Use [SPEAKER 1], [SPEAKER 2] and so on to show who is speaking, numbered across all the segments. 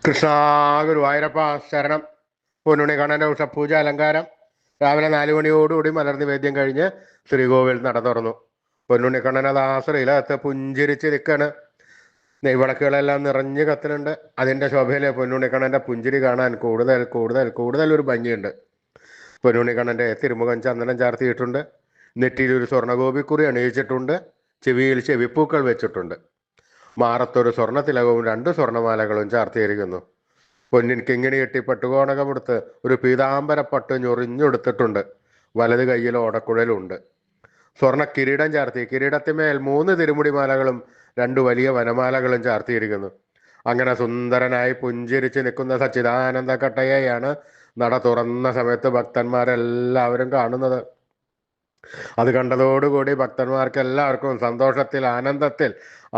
[SPEAKER 1] കൃഷ്ണ ഗുരുവായൂരപ്പ ശരണം. പൊന്നുണ്ണി കണ്ണൻ്റെ ഉഷപൂജ അലങ്കാരം രാവിലെ 4 മണിയോടുകൂടി മലർ നിവേദ്യം കഴിഞ്ഞ് ശ്രീകോവിൽ നട തുറന്നു. പൊന്നുണ്ണി കണ്ണൻ അത് ആശ്രയിലകത്ത് പുഞ്ചിരിച്ച് നിൽക്കാണ്. നെയ്വിളക്കുകളെല്ലാം നിറഞ്ഞു കത്തുന്നുണ്ട്. അതിൻ്റെ ശോഭയിലെ പൊന്നുണ്ണി കണ്ണൻ്റെ പുഞ്ചിരി കാണാൻ കൂടുതൽ കൂടുതൽ കൂടുതൽ ഒരു ഭംഗിയുണ്ട്. പൊന്നുണ്ണി കണ്ണൻ്റെ തിരുമുഖം ചന്ദനം ചാർത്തിയിട്ടുണ്ട്. നെറ്റിയിൽ ഒരു സ്വർണ്ണഗോപിക്കുറി അണിയിച്ചിട്ടുണ്ട്. ചെവിയിൽ ചെവിപ്പൂക്കൾ വെച്ചിട്ടുണ്ട്. മാറത്തൊരു സ്വർണ്ണ തിലകവും 2 സ്വർണ്ണമാലകളും ചാർത്തിയിരിക്കുന്നു. പൊന്നിൻ കിങ്ങിണി കെട്ടി പട്ടുകോണകമെടുത്ത് ഒരു പീതാംബരപ്പട്ട് ഞൊറിഞ്ഞെടുത്തിട്ടുണ്ട്. വലത് കൈയിൽ ഓടക്കുഴലുണ്ട്. സ്വർണ്ണ കിരീടം ചാർത്തി കിരീടത്തിന്മേൽ 3 തിരുമുടിമാലകളും 2 വലിയ വനമാലകളും ചാർത്തിയിരിക്കുന്നു. അങ്ങനെ സുന്ദരനായി പുഞ്ചിരിച്ച് നിൽക്കുന്ന സച്ചിദാനന്ദ കട്ടയെയാണ് നട തുറന്ന സമയത്ത് ഭക്തന്മാരെല്ലാവരും കാണുന്നത്. അത് കണ്ടതോടുകൂടി ഭക്തന്മാർക്ക് എല്ലാവർക്കും സന്തോഷത്തിൽ ആനന്ദത്തിൽ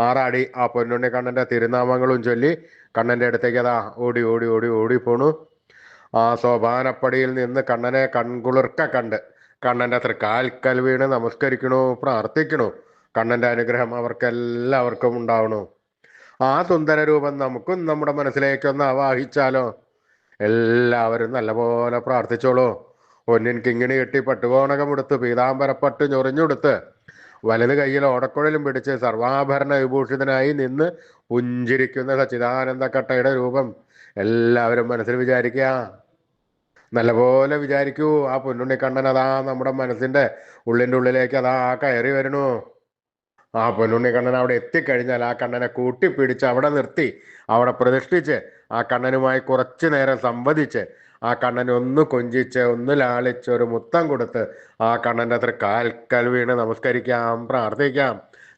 [SPEAKER 1] ആറാടി ആ പൊന്നുണ്ണി കണ്ണൻ്റെ തിരുനാമങ്ങളും ചൊല്ലി കണ്ണൻ്റെ അടുത്തേക്ക് അതാ ഓടി ഓടി ഓടി ഓടിപ്പോണു. ആ സോപാനപ്പടിയിൽ നിന്ന് കണ്ണനെ കൺകുളിർക്ക കണ്ട് കണ്ണൻ്റെ തൃക്കാൽക്കൽ വീണ് നമസ്കരിക്കണു, പ്രാർത്ഥിക്കണു. കണ്ണൻ്റെ അനുഗ്രഹം അവർക്കെല്ലാവർക്കും ഉണ്ടാവണു. ആ സുന്ദര രൂപം നമുക്കും നമ്മുടെ മനസ്സിലേക്കൊന്ന് ആവാഹിച്ചാലോ? എല്ലാവരും നല്ലപോലെ പ്രാർത്ഥിച്ചോളൂ. പൊന്നിൻ കിങ്ങിണി കെട്ടി പട്ടുകോണകമെടുത്ത് പീതാംബരപ്പട്ട് ഞൊറിഞ്ഞെടുത്ത് വലത് കൈയിൽ ഓടക്കുഴലും പിടിച്ച് സർവാഭരണ വിഭൂഷിതനായി നിന്ന് പുഞ്ചിരിക്കുന്ന സച്ചിദാനന്ദ കട്ടയുടെ രൂപം എല്ലാവരും മനസ്സിൽ വിചാരിക്കുക. നല്ലപോലെ വിചാരിക്കൂ. ആ പൊന്നുണ്ണി കണ്ണൻ അതാ നമ്മുടെ മനസ്സിന്റെ ഉള്ളിൻ്റെ ഉള്ളിലേക്ക് അതാ കയറി വരണു. ആ പൊന്നുണ്ണി കണ്ണൻ അവിടെ എത്തിക്കഴിഞ്ഞാൽ ആ കണ്ണനെ കൂട്ടിപ്പിടിച്ച് അവിടെ നിർത്തി അവിടെ പ്രതിഷ്ഠിച്ച് ആ കണ്ണനുമായി കുറച്ചു നേരം സംവദിച്ച് ആ കണ്ണനെ ഒന്ന് കൊഞ്ചിച്ച് ഒന്ന് ലാളിച്ച് ഒരു മുത്തം കൊടുത്ത് ആ കണ്ണൻ്റെ അത്ര കാൽക്കൽ വീണ് നമസ്കരിക്കാം, പ്രാർത്ഥിക്കാം.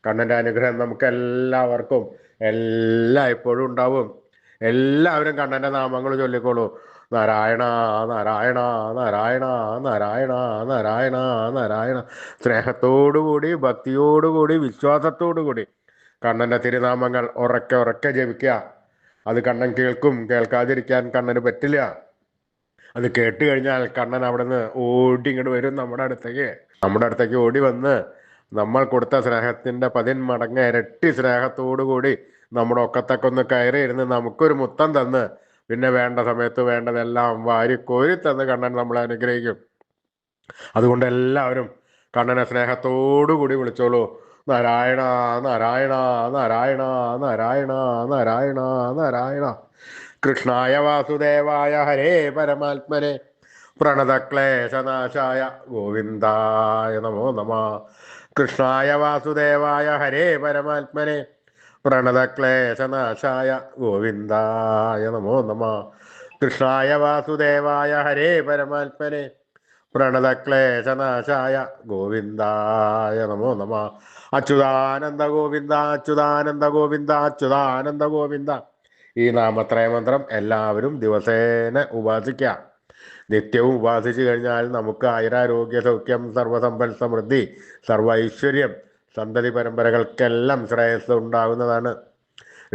[SPEAKER 1] കണ്ണൻ്റെ അനുഗ്രഹം നമുക്ക് എല്ലാവർക്കും എപ്പോഴും ഉണ്ടാവും. എല്ലാവരും കണ്ണൻ്റെ നാമങ്ങൾ ചൊല്ലിക്കോളൂ. നാരായണ നാരായണ നാരായണ നാരായണ നാരായണ നാരായണ. സ്നേഹത്തോടുകൂടി ഭക്തിയോടുകൂടി വിശ്വാസത്തോടുകൂടി കണ്ണൻ്റെ തിരുനാമങ്ങൾ ഉറക്കെ ഉറക്കെ ജപിക്കുക. അത് കണ്ണൻ കേൾക്കും, കേൾക്കാതിരിക്കാൻ കണ്ണന് പറ്റില്ല. അത് കേട്ട് കഴിഞ്ഞാൽ കണ്ണൻ അവിടെ നിന്ന് ഓടി ഇങ്ങോട്ട് വരും നമ്മുടെ അടുത്തേക്ക് ഓടി വന്ന് നമ്മൾ കൊടുത്ത സ്നേഹത്തിൻ്റെ 10 മടങ്ങ് ഇരട്ടി സ്നേഹത്തോടു കൂടി നമ്മുടെ ഒക്കത്തൊക്കെ ഒന്ന് കയറി ഇരുന്ന് നമുക്കൊരു മുത്തം തന്ന് പിന്നെ വേണ്ട സമയത്ത് വേണ്ടതെല്ലാം വാരിക്കോരി തന്ന് കണ്ണൻ നമ്മളെ അനുഗ്രഹിക്കും. അതുകൊണ്ട് എല്ലാവരും കണ്ണനെ സ്നേഹത്തോടു കൂടി വിളിച്ചോളൂ. നാരായണ നാരായണ നാരായണ നാരായണ നാരായണ നാരായണ. കൃഷ്ണായ വാസുദേവായ ഹരേ പരമാത്മനെ പ്രണതക്ലേശനാശായ ഗോവിന്ദായ നമോ നമ. കൃഷ്ണായ വാസുദേവായ ഹരേ പരമാത്മനെ പ്രണതക്ലേശനാശായ ഗോവിന്ദായ നമോ നമ. കൃഷ്ണായ വാസുദേവായ ഹരേ പരമാത്മനെ പ്രണതക്ലേശനാശായ ഗോവിന്ദായ നമോ നമ. അച്യുതാനന്ദ ഗോവിന്ദ അച്യുതാനന്ദ ഗോവിന്ദ അച്യുതാനന്ദ ഗോവിന്ദ. ഈ നാമത്രയ മന്ത്രം എല്ലാവരും ദിവസേന ഉപാസിക്കുക. നിത്യവും ഉപാസിച്ചു കഴിഞ്ഞാൽ നമുക്ക് ആയുരാരോഗ്യ സൗഖ്യം, സർവസമ്പൽ സമൃദ്ധി, സർവ ഐശ്വര്യം, സന്തതി പരമ്പരകൾക്കെല്ലാം ശ്രേയസ് ഉണ്ടാകുന്നതാണ്.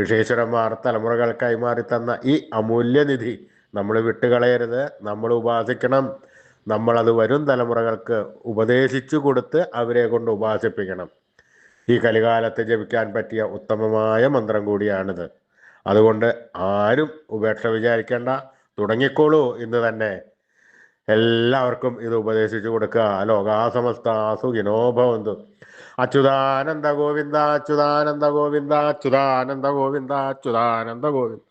[SPEAKER 1] ഋഷീശ്വരന്മാർ തലമുറകൾ കൈമാറി തന്ന ഈ അമൂല്യനിധി നമ്മൾ വിട്ടുകളയരുത്. നമ്മൾ ഉപാസിക്കണം. നമ്മളത് വരും തലമുറകൾക്ക് ഉപദേശിച്ചു കൊടുത്ത് അവരെ കൊണ്ട് ഉപാസിപ്പിക്കണം. ഈ കലികാലത്ത് ജപിക്കാൻ പറ്റിയ ഉത്തമമായ മന്ത്രം കൂടിയാണിത്. അതുകൊണ്ട് ആരും ഉപേക്ഷ വിചാരിക്കേണ്ട, തുടങ്ങിക്കോളൂ ഇന്ന് തന്നെ. എല്ലാവർക്കും ഇത് ഉപദേശിച്ചു കൊടുക്കുക. ലോകാസമസ്ത സുഖിനോ ഭവന്തു. അച്യുതാനന്ദ ഗോവിന്ദ അച്യുതാനന്ദ ഗോവിന്ദ അച്യുതാനന്ദ ഗോവിന്ദ അച്യുതാനന്ദ ഗോവിന്ദ.